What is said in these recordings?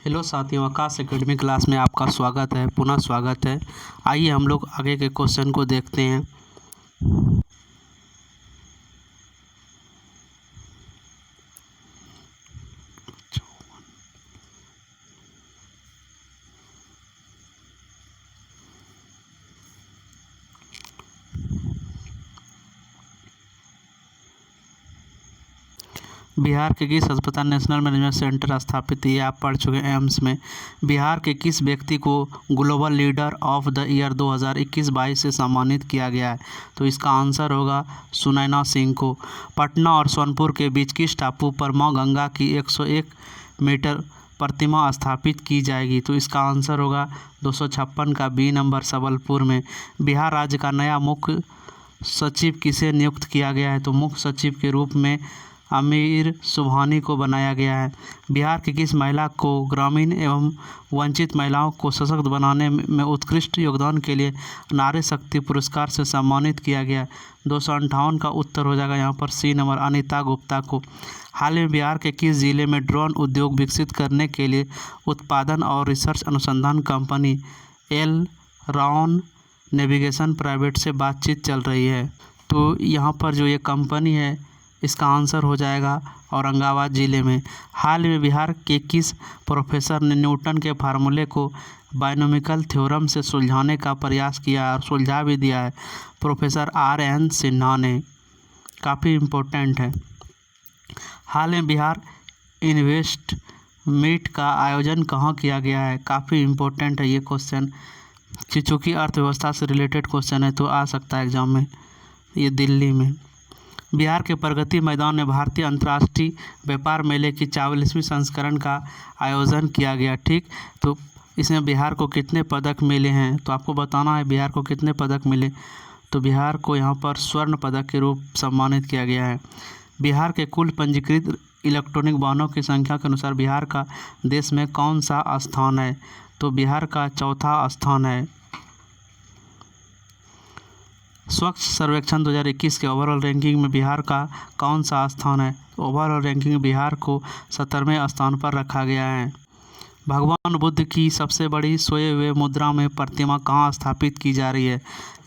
Hello साथियों, आकाश academy class में आपका स्वागत है, पुनः स्वागत है। आइए हम लोग आगे के क्वेश्चन को देखते हैं। बिहार के किस अस्पताल नेशनल मैनेजमेंट सेंटर स्थापित है? ये आप पढ़ चुके हैं एम्स में। बिहार के किस व्यक्ति को global leader of the year 2021-22 से सम्मानित किया गया है? तो इसका आंसर होगा सुनैना सिंह को। पटना और सोनपुर के बीच किस टापू पर मां गंगा की 101 मीटर प्रतिमा स्थापित की जाएगी? तो इसका आंसर होगा 256 का बी नंबर सबलपुर में। बिहार राज्य का नया मुख्य सचिव किसे नियुक्त किया गया है? तो मुख्य सचिव के रूप में आमिर सुबहानी को बनाया गया है। बिहार की किस महिला को ग्रामीण एवं वंचित महिलाओं को सशक्त बनाने में उत्कृष्ट योगदान के लिए नारी शक्ति पुरस्कार से सम्मानित किया गया है? 258 का उत्तर हो जाएगा यहाँ पर सी नंबर अनीता गुप्ता को। हाल में बिहार के किस जिले में ड्रोन उद्योग विकसित करने के लिए उत्पादन और रिसर्च अनुसंधान कंपनी एलरॉन नेविगेशन प्राइवेट से बातचीत चल रही है? तो यहाँ पर जो ये कंपनी है इसका आंसर हो जाएगा औरंगाबाद ज़िले में। हाल में बिहार के किस प्रोफेसर ने न्यूटन के फार्मूले को बायनोमिकल थ्योरम से सुलझाने का प्रयास किया और सुलझा भी दिया है? प्रोफेसर RN सिन्हा ने। काफ़ी इम्पोर्टेंट है। हाल में बिहार इन्वेस्ट मीट का आयोजन कहाँ किया गया है? काफ़ी इम्पोर्टेंट है ये क्वेश्चन, चूँकि अर्थव्यवस्था से रिलेटेड क्वेश्चन है तो आ सकता है एग्जाम में। ये दिल्ली में। बिहार के प्रगति मैदान में भारतीय अंतर्राष्ट्रीय व्यापार मेले की 44वीं संस्करण का आयोजन किया गया। ठीक, तो इसमें बिहार को कितने पदक मिले हैं? तो आपको बताना है बिहार को कितने पदक मिले। तो बिहार को यहाँ पर स्वर्ण पदक के रूप सम्मानित किया गया है। बिहार के कुल पंजीकृत इलेक्ट्रॉनिक वाहनों की संख्या के अनुसार बिहार का देश में कौन सा स्थान है? तो बिहार का चौथा स्थान है। स्वच्छ सर्वेक्षण 2021 के ओवरऑल रैंकिंग में बिहार का कौन सा स्थान है? ओवरऑल रैंकिंग में बिहार को 17वें स्थान पर रखा गया है। भगवान बुद्ध की सबसे बड़ी सोए हुए मुद्रा में प्रतिमा कहाँ स्थापित की जा रही है?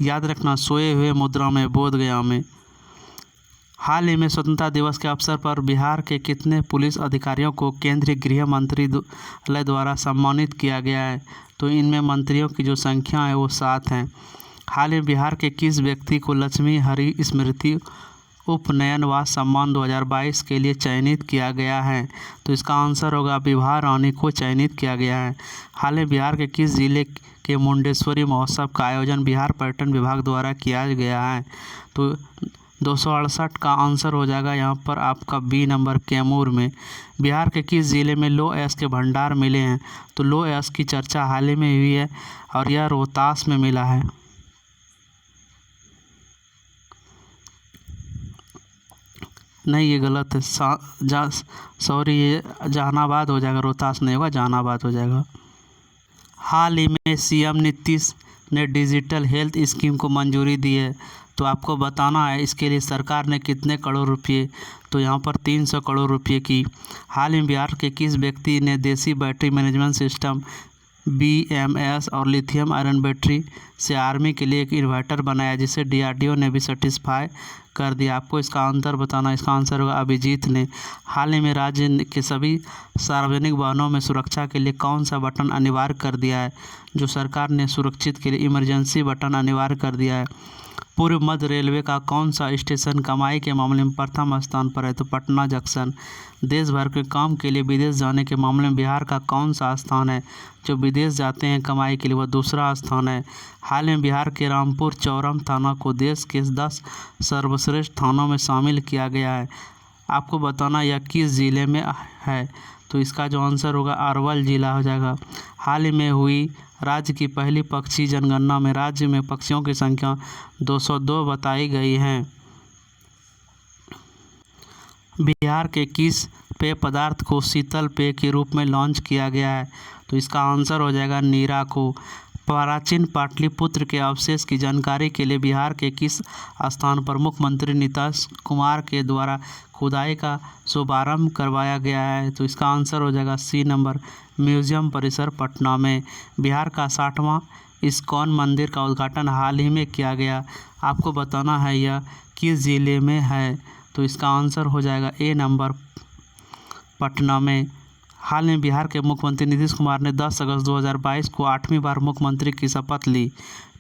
याद रखना, सोए हुए मुद्रा में बोधगया में। हाल ही में स्वतंत्रता दिवस के अवसर पर बिहार के कितने पुलिस अधिकारियों को केंद्रीय गृह मंत्रालय द्वारा सम्मानित किया गया है? तो इनमें मंत्रियों की जो संख्या है वो 7 हैं। हाल में बिहार के किस व्यक्ति को लक्ष्मी हरि स्मृति उपनयनवास सम्मान 2022 के लिए चयनित किया गया है? तो इसका आंसर होगा विभा रानी को चयनित किया गया है। हाल में बिहार के किस जिले के मुंडेश्वरी महोत्सव का आयोजन बिहार पर्यटन विभाग द्वारा किया गया है? तो 268 का आंसर हो जाएगा यहाँ पर आपका बी नंबर कैमूर में। बिहार के किस जिले में लो एस के भंडार मिले हैं? तो लो एस की चर्चा हाल ही में हुई है और यह रोहतास में मिला है। नहीं, ये गलत है। सॉरी, ये जहानाबाद हो जाएगा, रोहतास नहीं होगा, जहानाबाद हो जाएगा। हाल ही में CM नीतीश ने डिजिटल हेल्थ स्कीम को मंजूरी दी है। तो आपको बताना है इसके लिए सरकार ने कितने करोड़ रुपए? तो यहाँ पर 300 करोड़ रुपए की। हाल में बिहार के किस व्यक्ति ने देसी बैटरी मैनेजमेंट सिस्टम BMS और लिथियम आयरन बैटरी से आर्मी के लिए एक इन्वर्टर बनाया, जिसे DRDO ने भी सर्टिफाई कर दिया? आपको इसका आंसर बताना। इसका आंसर होगा अभिजीत ने। हाल ही में राज्य के सभी सार्वजनिक वाहनों में सुरक्षा के लिए कौन सा बटन अनिवार्य कर दिया है? जो सरकार ने सुरक्षित के लिए इमरजेंसी बटन अनिवार्य कर दिया है। पूर्व मध्य रेलवे का कौन सा स्टेशन कमाई के मामले में प्रथम स्थान पर है? तो पटना जंक्शन। देश भर के काम के लिए विदेश जाने के मामले में बिहार का कौन सा स्थान है? जो विदेश जाते हैं कमाई के लिए वह दूसरा स्थान है। हाल में बिहार के रामपुर चौरम थाना को देश के 10 सर्वश्रेष्ठ थानों में शामिल किया गया है। आपको बताना यह किस ज़िले में है? तो इसका जो आंसर होगा अरवल जिला हो जाएगा। हाल ही में हुई राज्य की पहली पक्षी जनगणना में राज्य में पक्षियों की संख्या 202 बताई गई है। बिहार के किस पेय पदार्थ को शीतल पेय के रूप में लॉन्च किया गया है? तो इसका आंसर हो जाएगा नीरा को। प्राचीन पाटलिपुत्र के अवशेष की जानकारी के लिए बिहार के किस स्थान पर मुख्यमंत्री नीतीश कुमार के द्वारा खुदाई का शुभारंभ करवाया गया है? तो इसका आंसर हो जाएगा सी नंबर, म्यूजियम परिसर पटना में। बिहार का 60वां इस्कॉन मंदिर का उद्घाटन हाल ही में किया गया, आपको बताना है यह किस जिले में है? तो इसका आंसर हो जाएगा ए नंबर, पटना में। हाल में बिहार के मुख्यमंत्री नीतीश कुमार ने 10 अगस्त 2022 को 8वीं बार मुख्यमंत्री की शपथ ली।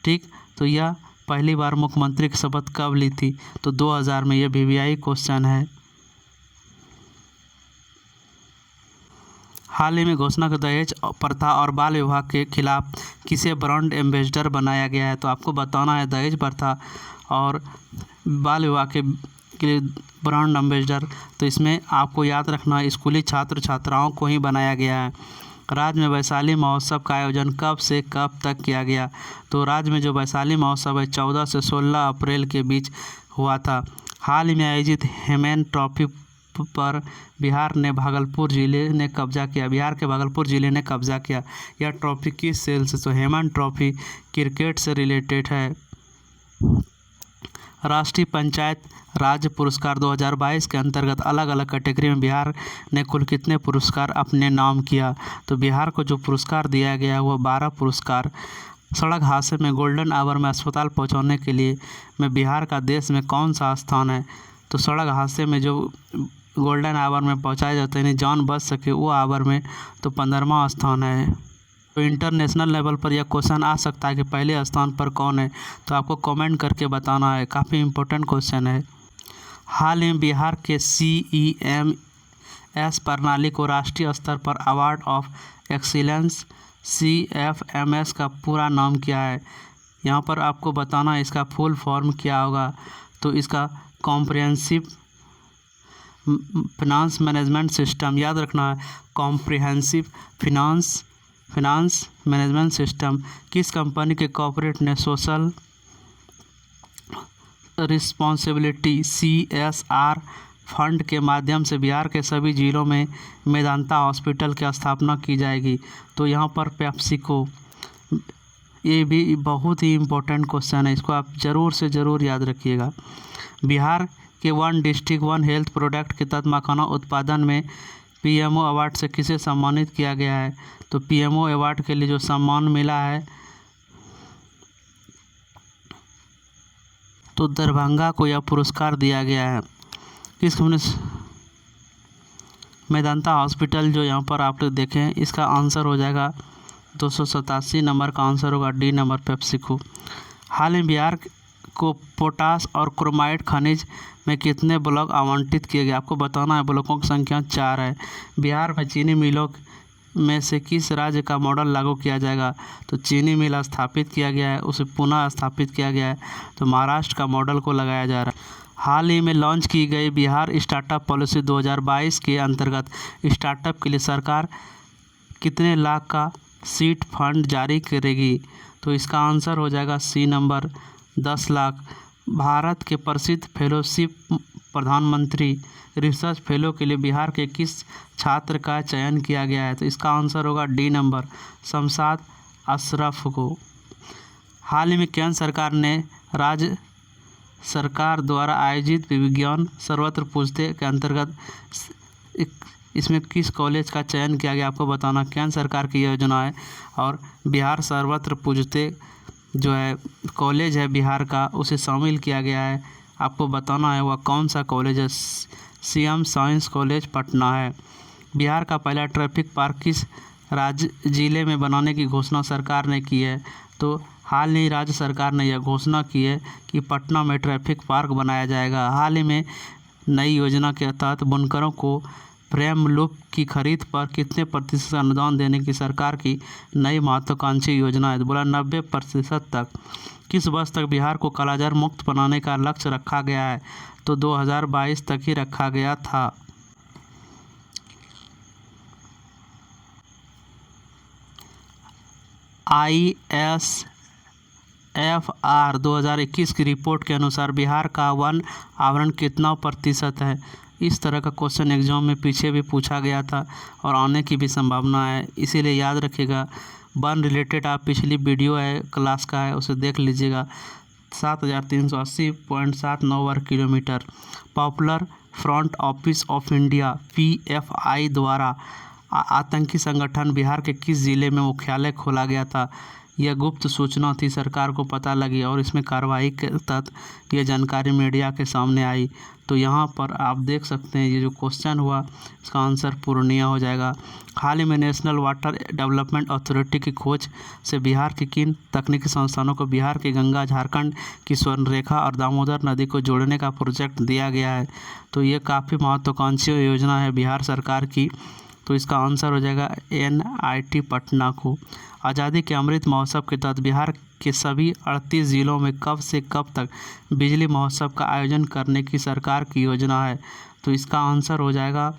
ठीक, तो यह पहली बार मुख्यमंत्री की शपथ कब ली थी? तो 2000 में। यह VVI क्वेश्चन है। हाल ही में घोषणा के दहेज प्रथा और बाल विवाह के खिलाफ किसे ब्रांड एम्बेसडर बनाया गया है? तो आपको बताना है दहेज प्रथा और बाल विवाह के लिए ब्रांड एम्बेसडर। तो इसमें आपको याद रखना स्कूली छात्र छात्राओं को ही बनाया गया है। राज्य में वैशाली महोत्सव का आयोजन कब से कब तक किया गया? तो राज्य में जो वैशाली महोत्सव है 14 से 16 अप्रैल के बीच हुआ था। हाल ही में आयोजित हेमन ट्रॉफी पर बिहार के भागलपुर जिले ने कब्जा किया। यह ट्रॉफी किस खेल से? तो हेमन ट्रॉफी क्रिकेट से रिलेटेड है। राष्ट्रीय पंचायत राज्य पुरस्कार 2022 के अंतर्गत अलग अलग कैटेगरी में बिहार ने कुल कितने पुरस्कार अपने नाम किया? तो बिहार को जो पुरस्कार दिया गया वह 12 पुरस्कार। सड़क हादसे में गोल्डन आवर में अस्पताल पहुंचाने के लिए बिहार का देश में कौन सा स्थान है? तो सड़क हादसे में जो गोल्डन आवर में पहुंचाए जाते हैं जान बच सके वो आवर में, तो 15वां स्थान है। तो इंटरनेशनल लेवल पर यह क्वेश्चन आ सकता है कि पहले स्थान पर कौन है? तो आपको कमेंट करके बताना है, काफ़ी इम्पोर्टेंट क्वेश्चन है। हाल में बिहार के CEMS प्रणाली को राष्ट्रीय स्तर पर अवार्ड ऑफ एक्सीलेंस CFMS का पूरा नाम क्या है? यहाँ पर आपको बताना है इसका फुल फॉर्म क्या होगा। तो इसका कॉम्प्रिहेंसिव फाइनेंस मैनेजमेंट सिस्टम, याद रखना है कॉम्प्रिहेंसिव फाइनेंस मैनेजमेंट सिस्टम। किस कंपनी के कॉर्पोरेट ने सोशल रिस्पॉन्सिबिलिटी CSR फंड के माध्यम से बिहार के सभी जिलों में मेदांता हॉस्पिटल की स्थापना की जाएगी? तो यहाँ पर पेप्सिको। ये भी बहुत ही इम्पोर्टेंट क्वेश्चन है, इसको आप ज़रूर से ज़रूर याद रखिएगा। बिहार के 1 डिस्ट्रिक्ट 1 हेल्थ प्रोडक्ट के तहत मखाना उत्पादन में PMO अवार्ड से किसे सम्मानित किया गया है? तो PMO अवार्ड के लिए जो सम्मान मिला है तो दरभंगा को यह पुरस्कार दिया गया है। किस कंपनी? मेदांता हॉस्पिटल जो यहाँ पर आप लोग देखें, इसका आंसर हो जाएगा 287 नंबर का आंसर होगा डी नंबर, पेप्सिको। हाल में बिहार को पोटास और क्रोमाइड खनिज में कितने ब्लॉक आवंटित किए गए? आपको बताना है ब्लॉकों की संख्या 4 है। बिहार में चीनी मिलों में से किस राज्य का मॉडल लागू किया जाएगा? तो चीनी मिल स्थापित किया गया है, उसे पुनः स्थापित किया गया है, तो महाराष्ट्र का मॉडल को लगाया जा रहा है। हाल ही में लॉन्च की गई बिहार स्टार्टअप पॉलिसी 2022 के अंतर्गत स्टार्टअप के लिए सरकार कितने लाख का सीड फंड जारी करेगी? तो इसका आंसर हो जाएगा सी नंबर, 10 लाख। भारत के प्रसिद्ध फेलोशिप प्रधानमंत्री रिसर्च फेलो के लिए बिहार के किस छात्र का चयन किया गया है? तो इसका आंसर होगा डी नंबर, शमशाद अशरफ को। हाल ही में केंद्र सरकार ने राज्य सरकार द्वारा आयोजित विज्ञान सर्वत्र पूछते के अंतर्गत इसमें किस कॉलेज का चयन किया गया? आपको बताना केंद्र सरकार की योजना है और बिहार सर्वत्र पूछते जो है कॉलेज है बिहार का, उसे शामिल किया गया है। आपको बताना है वह कौन सा कॉलेज है। CM साइंस कॉलेज पटना है। बिहार का पहला ट्रैफिक पार्क किस राज्य जिले में बनाने की घोषणा सरकार ने की है? तो हाल ही राज्य सरकार ने यह घोषणा की है कि पटना में ट्रैफिक पार्क बनाया जाएगा। हाल ही में नई योजना के तहत बुनकरों को फ्रेम लूप की खरीद पर कितने प्रतिशत अनुदान देने की सरकार की नई महत्वाकांक्षी योजना है? बोला 90% तक। किस वर्ष तक बिहार को कालाजार मुक्त बनाने का लक्ष्य रखा गया है? तो 2022 तक ही रखा गया था। ISFR 2021 की रिपोर्ट के अनुसार बिहार का वन आवरण कितना प्रतिशत है? इस तरह का क्वेश्चन एग्जाम में पीछे भी पूछा गया था और आने की भी संभावना है, इसीलिए याद रखिएगा। वन रिलेटेड आप पिछली वीडियो है क्लास का है, उसे देख लीजिएगा। 7380.79 वर्ग kilometre popular front office of India PFI द्वारा आतंकी संगठन बिहार के किस जिले में मुख्यालय खोला गया था? यह गुप्त सूचना थी, सरकार को पता लगी और इसमें कार्रवाई के तहत यह जानकारी मीडिया के सामने आई। तो यहाँ पर आप देख सकते हैं ये जो क्वेश्चन हुआ इसका आंसर पूर्णिया हो जाएगा। हाल ही में नेशनल वाटर डेवलपमेंट अथॉरिटी की खोज से बिहार के किन तकनीकी संस्थानों को बिहार की गंगा, झारखंड की स्वर्णरेखा और दामोदर नदी को जोड़ने का प्रोजेक्ट दिया गया है? तो ये काफ़ी महत्वाकांक्षी योजना है बिहार सरकार की। तो इसका आंसर हो जाएगा NIT पटना को। आज़ादी के अमृत महोत्सव के तहत बिहार के सभी 38 जिलों में कब से कब तक बिजली महोत्सव का आयोजन करने की सरकार की योजना है? तो इसका आंसर हो जाएगा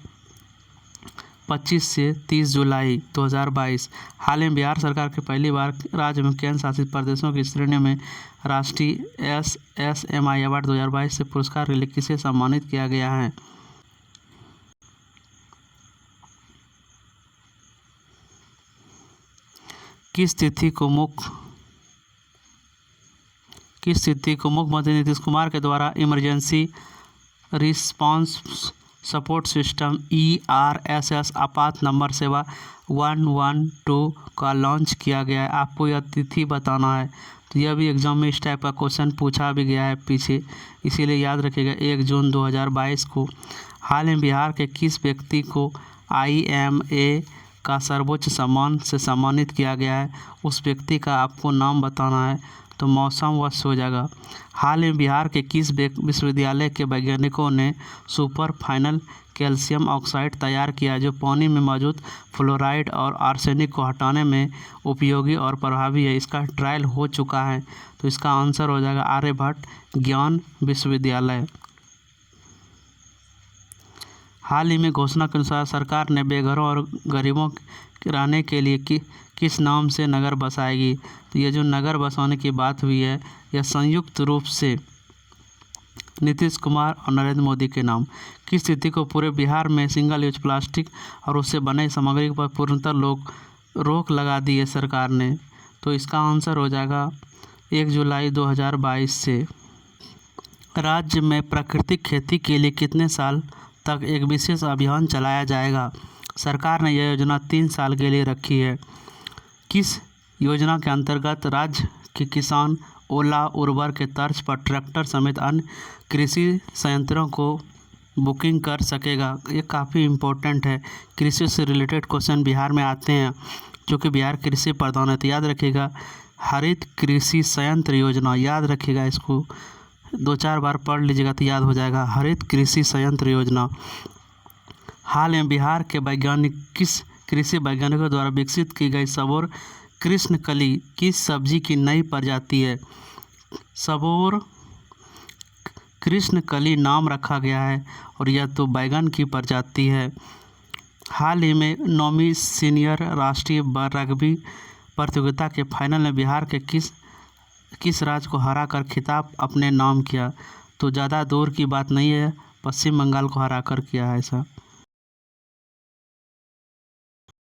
25 से 30 जुलाई 2022। हाल में बिहार सरकार के पहली बार राज्य में केंद्र शासित प्रदेशों की श्रेणी में राष्ट्रीय SSMI अवार्ड 2022 से पुरस्कार के लिए किसे सम्मानित किया गया है? किस तिथि को मुख्यमंत्री नीतीश कुमार के द्वारा emergency response support system ERSS आपात नंबर सेवा 112 का लॉन्च किया गया है? आपको यह तिथि बताना है। तो यह भी एग्जाम में इस टाइप का क्वेश्चन पूछा भी गया है पीछे, इसीलिए याद रखिएगा 1 जून 2022 को। हाल में बिहार के किस व्यक्ति को IMA का सर्वोच्च सम्मान से सम्मानित किया गया है? उस व्यक्ति का आपको नाम बताना है। तो मौसम वर्ष हो जाएगा। हाल में बिहार के किस विश्वविद्यालय के वैज्ञानिकों ने सुपर फाइनल कैल्शियम ऑक्साइड तैयार किया जो पानी में मौजूद फ्लोराइड और आर्सेनिक को हटाने में उपयोगी और प्रभावी है? इसका ट्रायल हो चुका है। तो इसका आंसर हो जाएगा आर्यभट्ट ज्ञान विश्वविद्यालय। हाल ही में घोषणा के अनुसार सरकार ने बेघरों और गरीबों के रहने के लिए किस नाम से नगर बसाएगी? तो ये जो नगर बसाने की बात हुई है यह संयुक्त रूप से नीतीश कुमार और नरेंद्र मोदी के नाम। किस तिथि को पूरे बिहार में सिंगल यूज प्लास्टिक और उससे बने सामग्री पर पूर्णतः रोक लगा दी है सरकार ने? तो इसका आंसर हो जाएगा 1 जुलाई 2022 से। राज्य में प्राकृतिक खेती के लिए कितने साल तक एक विशेष अभियान चलाया जाएगा? सरकार ने यह योजना 3 साल के लिए रखी है। किस योजना के अंतर्गत राज्य के किसान ओला उर्वर के तर्ज पर ट्रैक्टर समेत अन्य कृषि संयंत्रों को बुकिंग कर सकेगा? ये काफ़ी इम्पोर्टेंट है। कृषि से रिलेटेड क्वेश्चन बिहार में आते हैं जो कि बिहार कृषि प्रधान है। तो याद रखिएगा हरित कृषि संयंत्र योजना, याद रखिएगा इसको 2-4 बार पढ़ लीजिएगा तो याद हो जाएगा। हरित कृषि संयंत्र योजना। हाल में बिहार के किस कृषि वैज्ञानिकों द्वारा विकसित की गई सबोर कृष्णकली किस सब्जी की नई प्रजाति है? सबोर कृष्णकली नाम रखा गया है और यह तो बैगन की प्रजाति है। हाल ही में 9वीं सीनियर राष्ट्रीय रग्बी प्रतियोगिता के फाइनल में बिहार के किस राज्य को हराकर खिताब अपने नाम किया? तो ज़्यादा दूर की बात नहीं है, पश्चिम बंगाल को हराकर किया है ऐसा।